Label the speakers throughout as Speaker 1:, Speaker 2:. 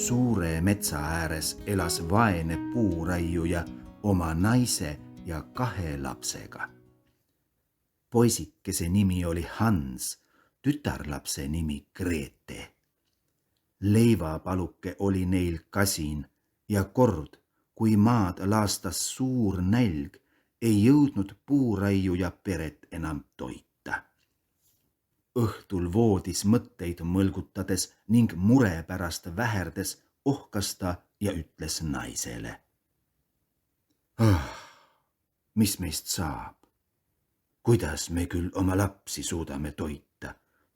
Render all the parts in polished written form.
Speaker 1: Suure metsa ääres elas vaene puuraiuja oma naise ja 2 lapsega. Poisikese nimi oli Hans, tütarlapse nimi Grete. Leivapaluke oli neil kasin ja kord, kui maad laastas suur nälg, ei jõudnud puuraiuja peret enam toita. Õhtul voodis mõtteid mõlgutades ning mure pärast väherdes ohkas ta ja ütles naisele. Mis meist saab? Kuidas me küll oma lapsi suudame toita,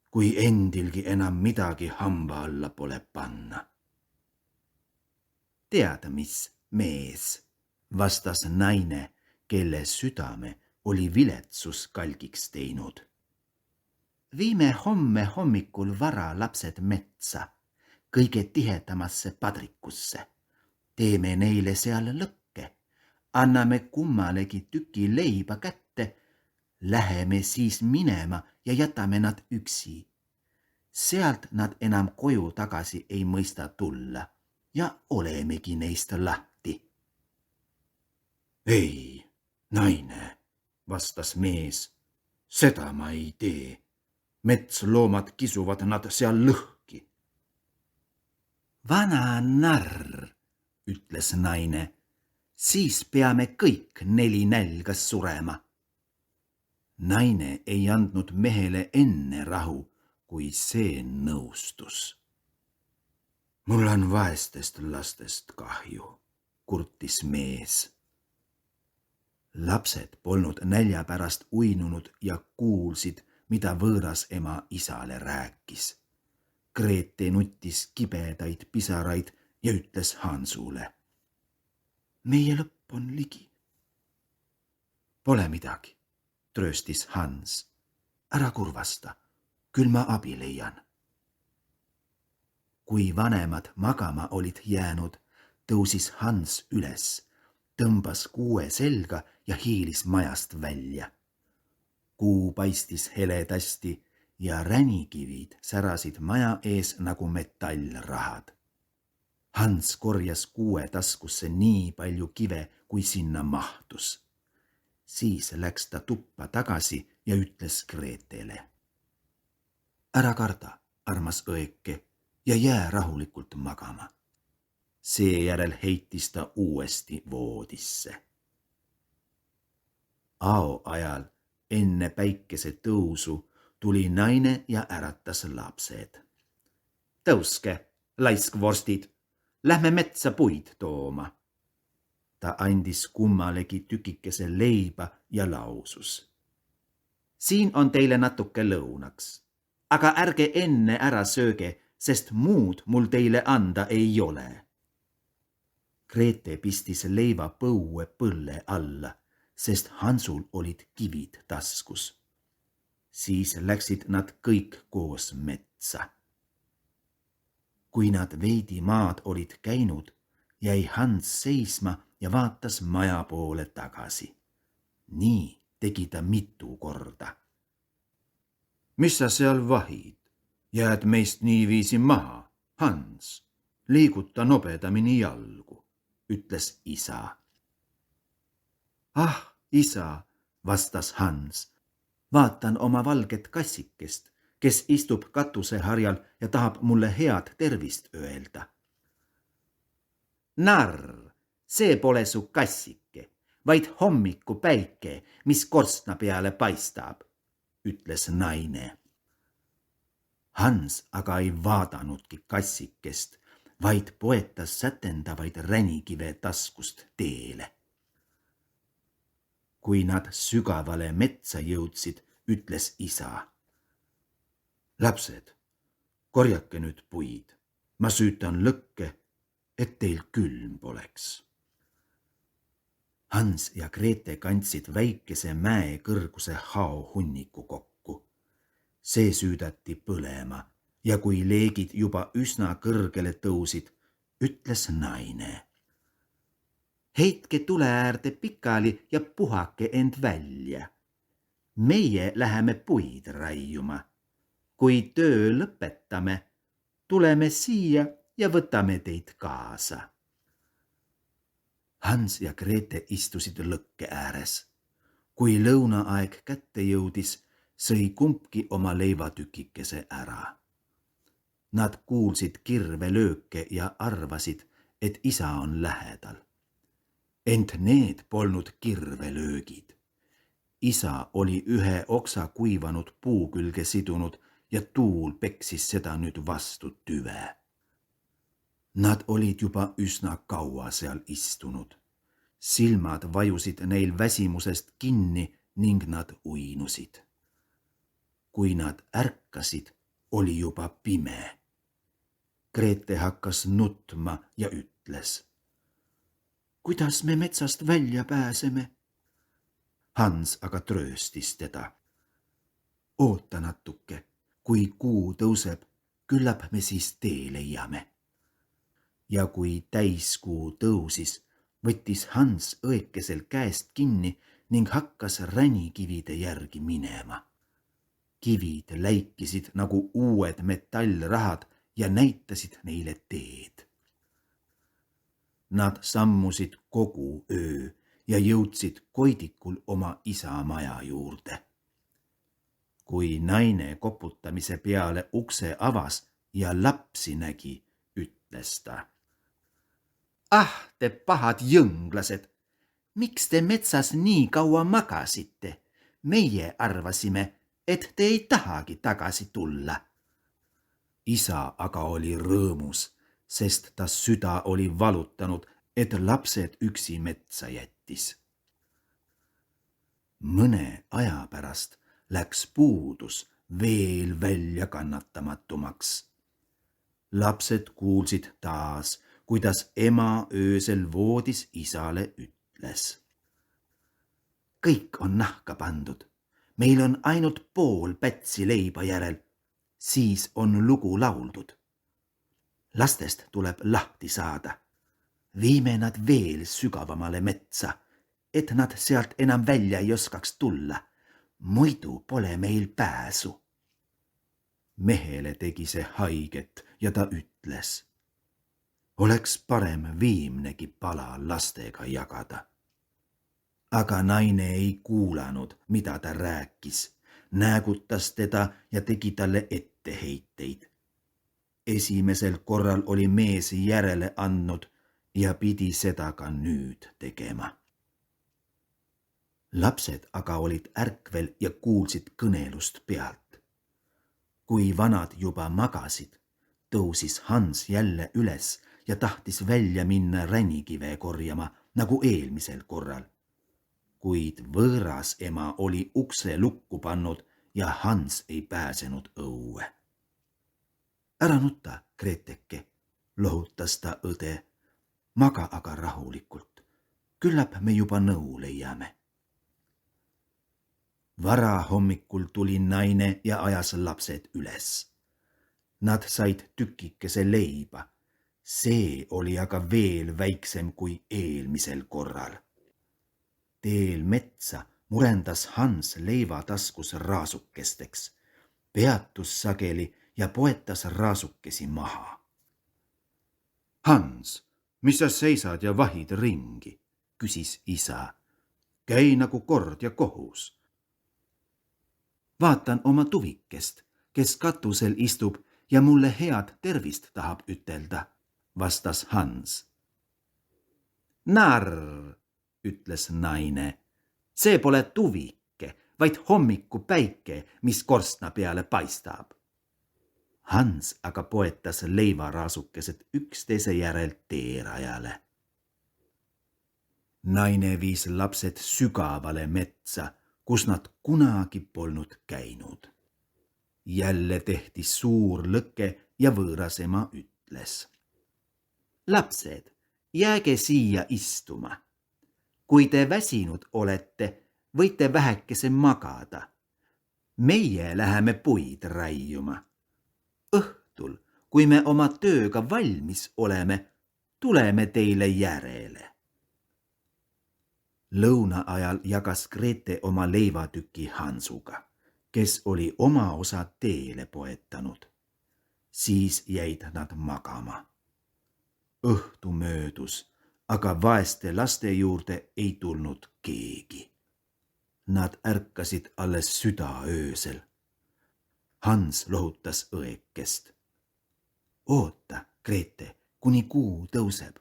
Speaker 1: kui endilgi enam midagi hamba alla pole panna? Tead mis, mees, vastas naine, kelle südame oli viletsus kalgiks teinud. Viime homme hommikul vara lapsed metsa, kõige tihedamasse padrikusse. Teeme neile seal lõkke, anname kummalegi tüki leiba kätte, läheme siis minema ja jätame nad üksi. Sealt nad enam koju tagasi ei mõista tulla ja olemegi neist lahti. Ei, naine, vastas mees, seda ma ei tee. Metsloomad kisuvad nad seal lõhki. Vana narr, ütles naine, siis peame kõik 4 nälgas surema. Naine ei andnud mehele enne rahu, kui see nõustus. Mul on vaestest lastest kahju, kurtis mees. Lapsed polnud nälja pärast uinunud ja kuulsid, mida võõras ema isale rääkis. Grete nuttis kibedaid pisaraid ja ütles Hansule. Meie lõpp on ligi. Pole midagi, trööstis Hans. Ära kurvasta, küll ma abi leian. Kui vanemad magama olid jäänud, tõusis Hans üles, tõmbas kuue selga ja hiilis majast välja. Kuu paistis heledasti ja ränikivid särasid maja ees nagu metallrahad. Hans korjas kuue taskusse nii palju kive, kui sinna mahtus. Siis läks ta tuppa tagasi ja ütles Gretele. Ära karda, armas õeke, ja jää rahulikult magama. Seejärel heitis ta uuesti voodisse. Ao ajal enne päikese tõusu tuli naine ja äratas lapsed. Tõuske, laiskvorstid, lähme metsa puid tooma. Ta andis kummalegi tükikese leiba ja lausus. Siin on teile natuke lõunaks, aga ärge enne ära sööge, sest muud mul teile anda ei ole. Grete pistis leiva põue põlle alla, sest Hansul olid kivid taskus. Siis läksid nad kõik koos metsa. Kui nad veidi maad olid käinud, jäi Hans seisma ja vaatas maja poole tagasi. Nii tegi ta mitu korda. Mis sa seal vahid? Jääd meist niiviisi maha, Hans. Liiguta nobedamini jalgu, ütles isa. Ah, isa, vastas Hans. Vaatan oma valget kassikest, kes istub katuseharjal ja tahab mulle head tervist öelda. Narr, see pole su kassike, vaid hommiku päike, mis korstna peale paistab, ütles naine. Hans aga ei vaadanudki kassikest, vaid poetas sätendavaid ränikive taskust teele. Kui nad sügavale metsa jõudsid, ütles isa. Lapsed, korjake nüüd puid. Ma süütan lõkke, et teil külm poleks. Hans ja Grete kandsid väikese mäe kõrguse haohunniku kokku. See süüdati põlema ja kui leegid juba üsna kõrgele tõusid, ütles naine. Heitke tule äärde pikali ja puhake end välja. Meie läheme puid raiuma. Kui töö lõpetame, tuleme siia ja võtame teid kaasa. Hans ja Grete istusid lõkke ääres. Kui lõunaaeg kätte jõudis, sõi kumbki oma leivatükikese ära. Nad kuulsid kirvelööke ja arvasid, et isa on lähedal. Ent need polnud kirvelöögid. Isa oli ühe oksa kuivanud puu külge sidunud ja tuul peksis seda nüüd vastu tüve. Nad olid juba üsna kaua seal istunud. Silmad vajusid neil väsimusest kinni ning nad uinusid. Kui nad ärkasid, oli juba pime. Grete hakkas nutma ja ütles: kuidas me metsast välja pääseme? Hans aga trööstis teda: oota natuke, kui kuu tõuseb, küllap me siis tee leiame. Ja kui täiskuu tõusis, võttis Hans õekesel käest kinni ning hakkas ränikivide järgi minema. Kivid läikisid nagu uued metallrahad ja näitasid neile teed. Nad sammusid kogu öö ja jõudsid koidikul oma isa maja juurde. Kui naine koputamise peale ukse avas ja lapsi nägi, ütles ta: ah, te pahad jõnglased, miks te metsas nii kaua magasite? Meie arvasime, et te ei tahagi tagasi tulla. Isa aga oli rõõmus, sest ta süda oli valutanud, et lapsed üksi metsa jättis. Mõne aja pärast läks puudus veel väljakannatamatumaks. Lapsed kuulsid taas, kuidas ema öösel voodis isale ütles: kõik on nahka pandud, meil on ainult pool pätsi leiba järel, siis on lugu lauldud. Lastest tuleb lahti saada. Viime nad veel sügavamale metsa, et nad sealt enam välja ei oskaks tulla. Muidu pole meil pääsu. Mehele tegi see haiget ja ta ütles: oleks parem viimnegi pala lastega jagada. Aga naine ei kuulanud, mida ta rääkis, näägutas teda ja tegi talle etteheiteid. Esimesel korral oli mees järele andnud ja pidi seda ka nüüd tegema. Lapsed aga olid ärkvel ja kuulsid kõnelust pealt. Kui vanad juba magasid, tõusis Hans jälle üles ja tahtis välja minna ränikive korjama nagu eelmisel korral. Kuid võõras ema oli ukse lukku pannud ja Hans ei pääsenud õue. Ära nuta, Greteke, lohutas ta õde. Maga aga rahulikult. Küllap me juba nõu leiame. Vara hommikul tuli naine ja ajas lapsed üles. Nad said tükikese leiba. See oli aga veel väiksem kui eelmisel korral. Teel metsa murendas Hans leiva taskus raasukesteks, peatus sageli ja poetas raasukesi maha. Hans, mis sa seisad ja vahid ringi, küsis isa. Käi nagu kord ja kohus. Vaatan oma tuvikest, kes katusel istub ja mulle head tervist tahab ütelda, vastas Hans. Narr, ütles naine, see pole tuvike, vaid hommiku päike, mis korstna peale paistab. Hans aga poetas leivaraasukesed üksteise järel teerajale. Naine viis lapsed sügavale metsa, kus nad kunagi polnud käinud. Jälle tehti suur lõke ja võõras ema ütles: lapsed, jääge siia istuma. Kui te väsinud olete, võite vähekese magada. Meie läheme puid raiuma. Õhtul, kui me oma tööga valmis oleme, tuleme teile järele. Lõuna ajal jagas Grete oma leivatüki Hansuga, kes oli oma osa teele poetanud. Siis jäid nad magama. õhtu möödus, aga vaeste laste juurde ei tulnud keegi. Nad ärkasid alles südaöösel. Hans lohutas õekest. Oota, Grete, kuni kuu tõuseb.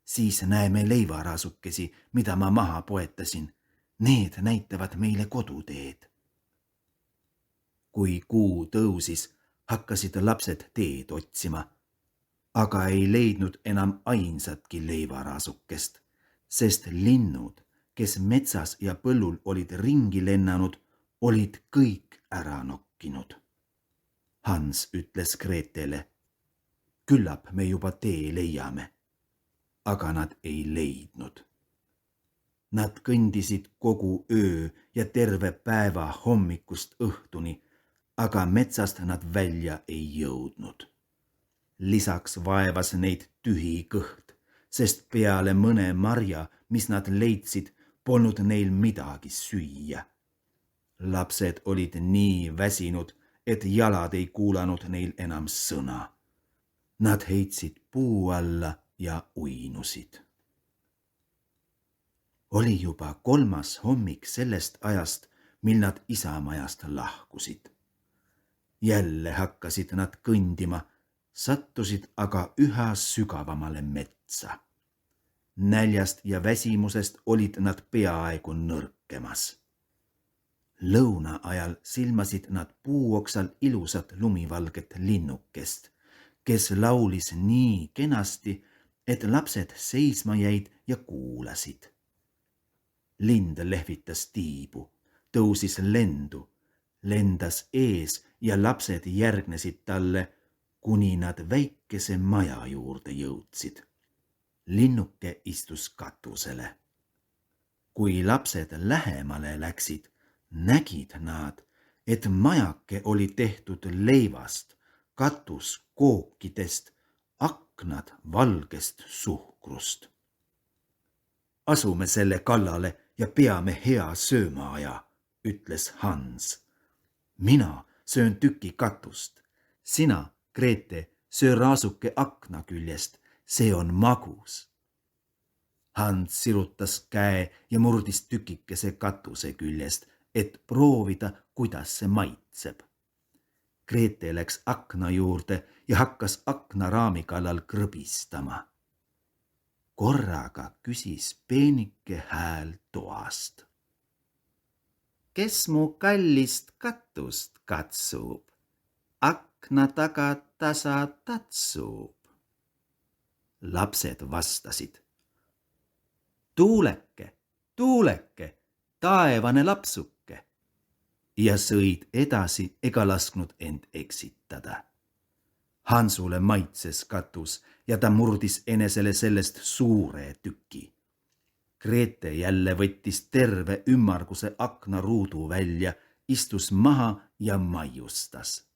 Speaker 1: Siis näeme leivaraasukesi, mida ma maha poetasin. Need näitavad meile koduteed. Kui kuu tõusis, hakkasid lapsed teed otsima, aga ei leidnud enam ainsatki leivaraasukest, sest linnud, kes metsas ja põllul olid ringi lennanud, olid kõik ära nokkinud. Hans ütles Gretele, küllap me juba tee leiame, aga nad ei leidnud. Nad kõndisid kogu öö ja terve päeva hommikust õhtuni, aga metsast nad välja ei jõudnud. Lisaks vaevas neid tühi kõht, sest peale mõne marja, mis nad leidsid, polnud neil midagi süüa. Lapsed olid nii väsinud, et jalad ei kuulanud neil enam sõna. Nad heitsid puu alla ja uinusid. Oli juba 3. hommik sellest ajast, mil nad isamajast lahkusid. Jälle hakkasid nad kõndima, sattusid aga üha sügavamale metsa. Näljast ja väsimusest olid nad peaaegu nõrkemas. Lõuna ajal silmasid nad puuoksal ilusat lumivalget linnukest, kes laulis nii kenasti, et lapsed seisma jäid ja kuulasid. Lind lehvitas tiibu, tõusis lendu, lendas ees ja lapsed järgnesid talle, kuni nad väikese maja juurde jõudsid. Linnuke istus katusele. Kui lapsed lähemale läksid, nägid nad, et majake oli tehtud leivast, katus kookidest, aknad valgest suhkrust. Asume selle kallale ja peame hea söömaaja, ütles Hans. Mina söön tüki katust. Sina, Grete, söö raasuke akna küljest. See on magus. Hans sirutas käe ja murdis tükikese katuse küljest, et proovida, kuidas see maitseb. Grete läks akna juurde ja hakkas aknaraami kallal krõbistama. Korraga küsis peenike hääl toast. Kes mu kallist katust katsub? Akna taga tasa tatsub. Lapsed vastasid. Tuuleke, tuuleke, taevane lapsuke. Ja sõid edasi ega lasknud end eksitada. Hansule maitses katus ja ta murdis enesele sellest suure tüki. Grete jälle võttis terve ümmarguse aknaruudu välja, istus maha ja maiustas.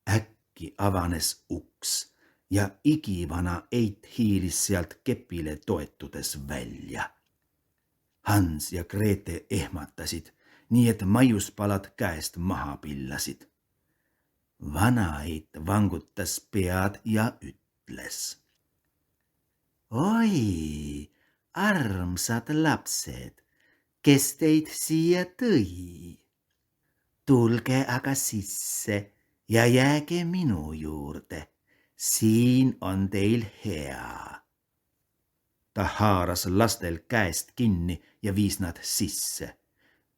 Speaker 1: Äkki avanes uks ja igivana eit hiilis sealt kepile toetudes välja. Hans ja Grete ehmatasid, nii et maiuspalad käest maha pillasid. Vana eit vangutas pead ja ütles. Oi, armsad lapsed, kes teid siia tõi? Tulge aga sisse ja jääge minu juurde. Siin on teil hea. Ta haaras lastel käest kinni ja viis nad sisse.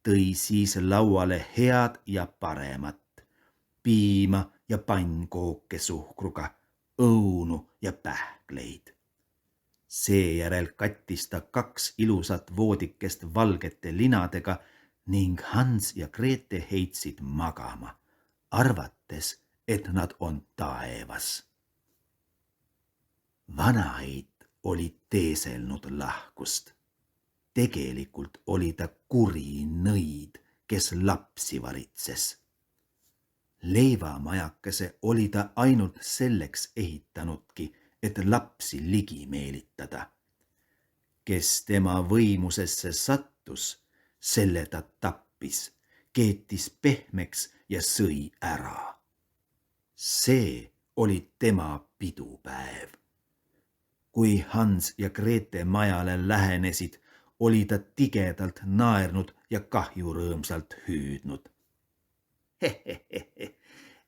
Speaker 1: Tõi siis lauale head ja paremat. Piima ja pannkooke suhkruga, õunu ja pähkleid. Seejärel kattis ta 2 ilusat voodikest valgete linadega ning Hans ja Grete heitsid magama, arvates, et nad on taevas. Vanaeit oli teeselnud lahkust. Tegelikult oli ta kuri nõid, kes lapsi varitses. Leivamajakese oli ta ainult selleks ehitanudki, et lapsi ligi meelitada. Kes tema võimusesse sattus, selle ta tappis, keetis pehmeks ja sõi ära. See oli tema pidupäev. Kui Hans ja Grete majale lähenesid, oli ta tigedalt naernud ja kahju rõõmsalt hüüdnud. Hehehehe,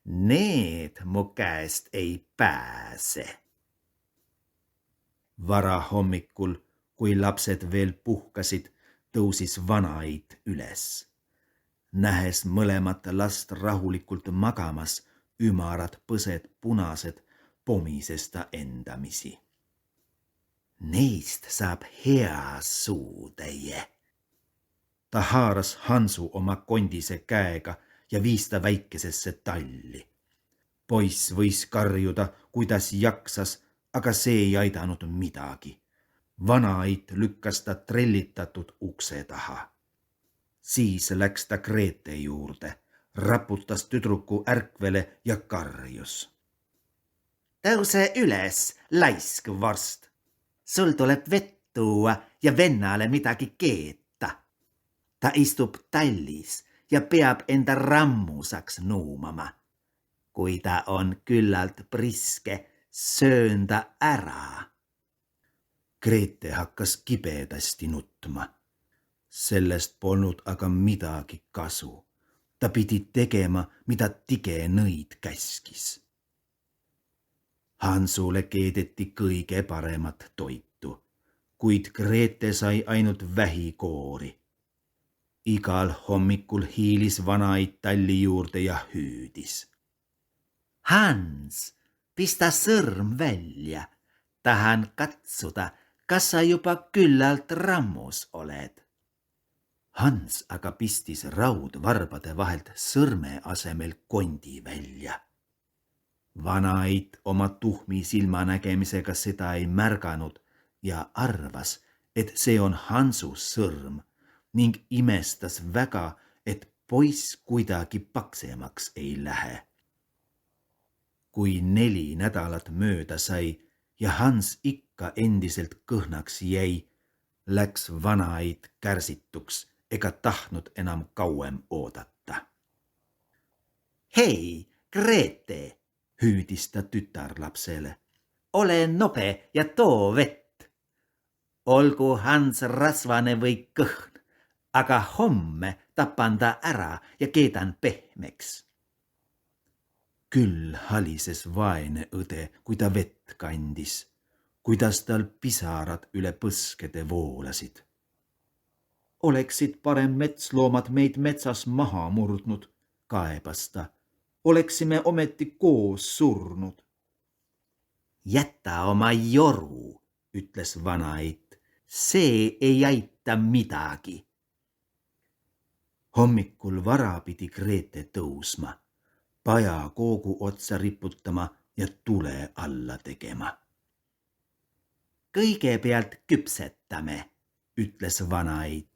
Speaker 1: need mu käest ei pääse. Varahommikul, kui lapsed veel puhkasid, tõusis Vana-Eit üles. Nähes mõlemat last rahulikult magamas, ümarad põsed punased, pomises ta endamisi. Neist saab hea suutäie. Ta haaras Hansu oma kondise käega ja viis ta väikesesse talli. Poiss võis karjuda, kuidas jaksas, aga see ei aidanud midagi. Vana-Eit lükkas ta trellitatud ukse taha. Siis läks ta Grete juurde, raputas tüdruku ärkvele ja karjus. Tõuse üles, laisk vorst. Sul tuleb vett tuua ja vennale midagi keeta. Ta istub tallis ja peab enda rammusaks nuumama. Kui ta on küllalt priske, söön ta ära. Grete hakkas kibedasti nutma. Sellest polnud aga midagi kasu. Ta pidi tegema, mida tige nõid käskis. Hansule keedeti kõige paremat toitu, kuid Grete sai ainult vähikoori. Igal hommikul hiilis Vana-Eit talli juurde ja hüüdis. Hans, pista sõrm välja. Tahan katsuda, kas sa juba küllalt rammus oled. Hans aga pistis raudvarbade vahelt sõrme asemel kondi välja. Vana-Eit oma tuhmi silmanägemisega seda ei märganud ja arvas, et see on Hansu sõrm ning imestas väga, et poiss kuidagi paksemaks ei lähe. Kui 4 nädalat mööda sai ja Hans ikka endiselt kõhnaks jäi, läks Vana-Eit kärsituks ega tahtnud enam kauem oodata. Hei, Grete, hüüdis ta tütarlapsele. Ole nobe ja too vett. Olgu Hans rasvane või kõhn, aga homme tapan ta ära ja keedan pehmeks. Küll halises vaene õde, kui ta vett kandis, kuidas tal pisarad üle põskede voolasid. Oleksid parem metsloomad meid metsas maha murdnud, kaebas ta. Oleksime ometi koos surnud. Jäta oma joru, ütles Vana-Eit. See ei aita midagi. Hommikul vara pidi Grete tõusma, paja koogu otsa riputama ja tule alla tegema. Kõigepealt küpsetame, ütles Vana-Eit.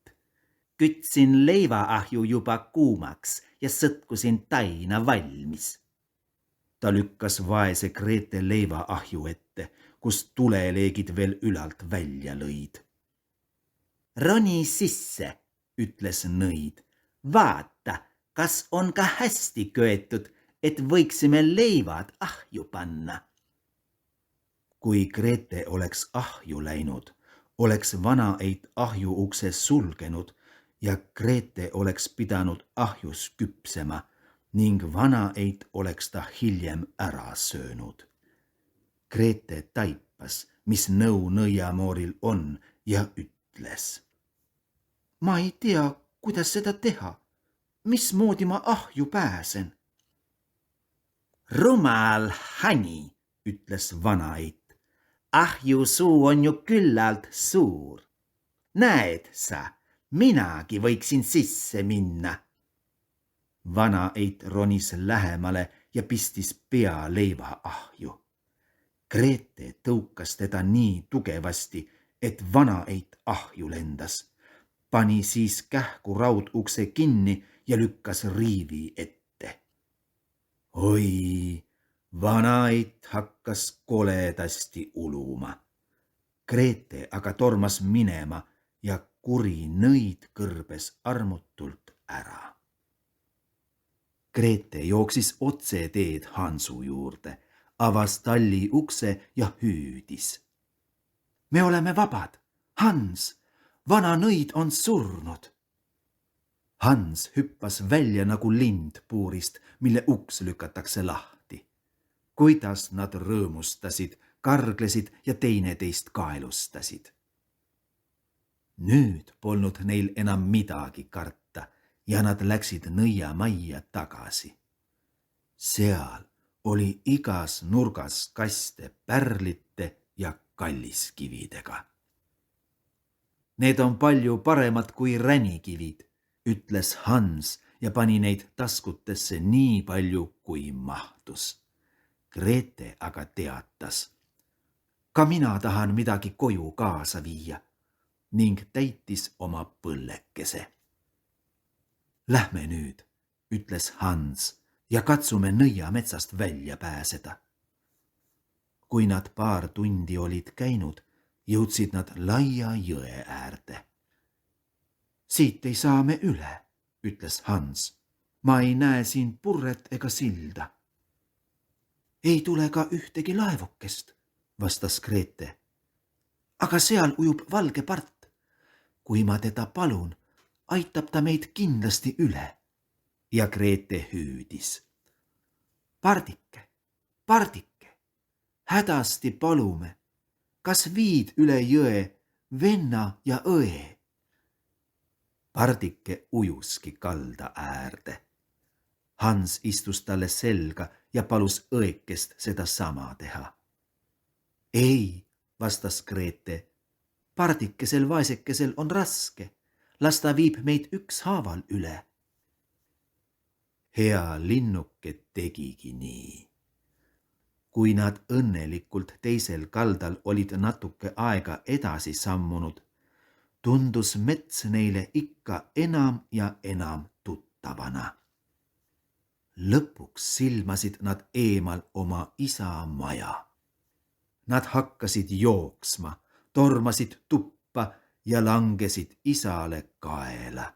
Speaker 1: Kütsin leivaahju juba kuumaks ja sõtkusin taina valmis. Ta lükkas vaese Grete leivaahju ette, kus tuleleegid veel ülalt välja lõid. Roni sisse, ütles nõid. Vaata, kas on ka hästi köetud, et võiksime leivad ahju panna. Kui Grete oleks ahju läinud, oleks Vana-Eit ahju ukse sulgenud ja Grete oleks pidanud ahjus küpsema ning Vana-Eit oleks ta hiljem ära söönud. Grete taipas, mis nõu nõiamooril on ja ütles. Ma ei tea, kuidas seda teha. Mismoodi ma ahju pääsen? Rumal hani, ütles Vana-Eit. Ahju suu on ju küllalt suur. Näed sa, minagi võiksin sisse minna. Vana-Eit ronis lähemale ja pistis pea leivaahju. Grete tõukas teda nii tugevasti, et Vana-Eit ahju lendas. Pani siis kähku raudukse kinni ja lükkas riivi ette. Oi, Vana-Eit hakkas koledasti uluma. Grete aga tormas minema ja kuri nõid kõrbes armutult ära. Grete jooksis otseteed Hansu juurde, avas talli ukse ja hüüdis. Me oleme vabad. Hans, vana nõid on surnud. Hans hüppas välja nagu lind puurist, mille uks lükatakse lahti. Kuidas nad rõõmustasid, karglesid ja teineteist kaelustasid. Nüüd polnud neil enam midagi karta ja nad läksid nõiamajja tagasi. Seal oli igas nurgas kaste pärlite ja kalliskividega. Need on palju paremad kui ränikivid, ütles Hans ja pani neid taskutesse nii palju, kui mahtus. Grete aga teatas. Ka mina tahan midagi koju kaasa viia ning täitis oma põllekese. Lähme nüüd, ütles Hans ja katsume nõiametsast välja pääseda. Kui nad paar tundi olid käinud, jõudsid nad laia jõe äärde. Siit ei saa me üle, ütles Hans. Ma ei näe siin purret ega silda. Ei tule ka ühtegi laevukest, vastas Grete. Aga seal ujub valge part. Kui ma teda palun, aitab ta meid kindlasti üle. Ja Grete hüüdis. Pardike, pardike, hädasti palume, kas viid üle jõe venna ja õe? Pardike ujuski kalda äärde. Hans istus talle selga ja palus õekest seda sama teha. Ei, vastas Grete, pardikesel vaesekesel on raske, las ta viib meid ükshaaval üle. Hea linnuke tegigi nii. Kui nad õnnelikult teisel kaldal olid natuke aega edasi sammunud, tundus mets neile ikka enam ja enam tuttavana. Lõpuks silmasid nad eemal oma isa maja. Nad hakkasid jooksma, tormasid tuppa ja langesid isale kaela.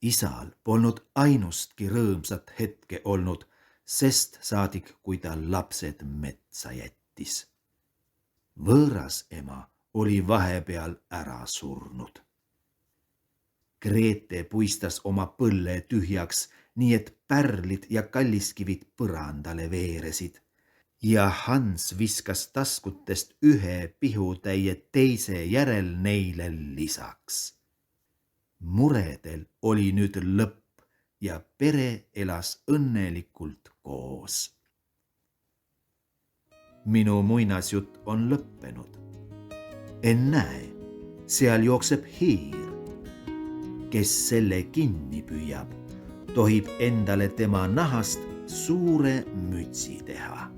Speaker 1: Isal polnud ainustki rõõmsat hetke olnud, sest saadik, kui ta lapsed metsa jättis. Võõras ema oli vahepeal ära surnud. Grete puistas oma põlle tühjaks, nii et pärlid ja kalliskivid põrandale veeresid ja Hans viskas taskutest ühe pihutäie teise järel neile lisaks. Muredel oli nüüd lõpp ja pere elas õnnelikult koos. Minu muinasjutt on lõppenud. Ennäe, seal jookseb hiir. Kes selle kinni püüab, tohib endale tema nahast suure mütsi teha.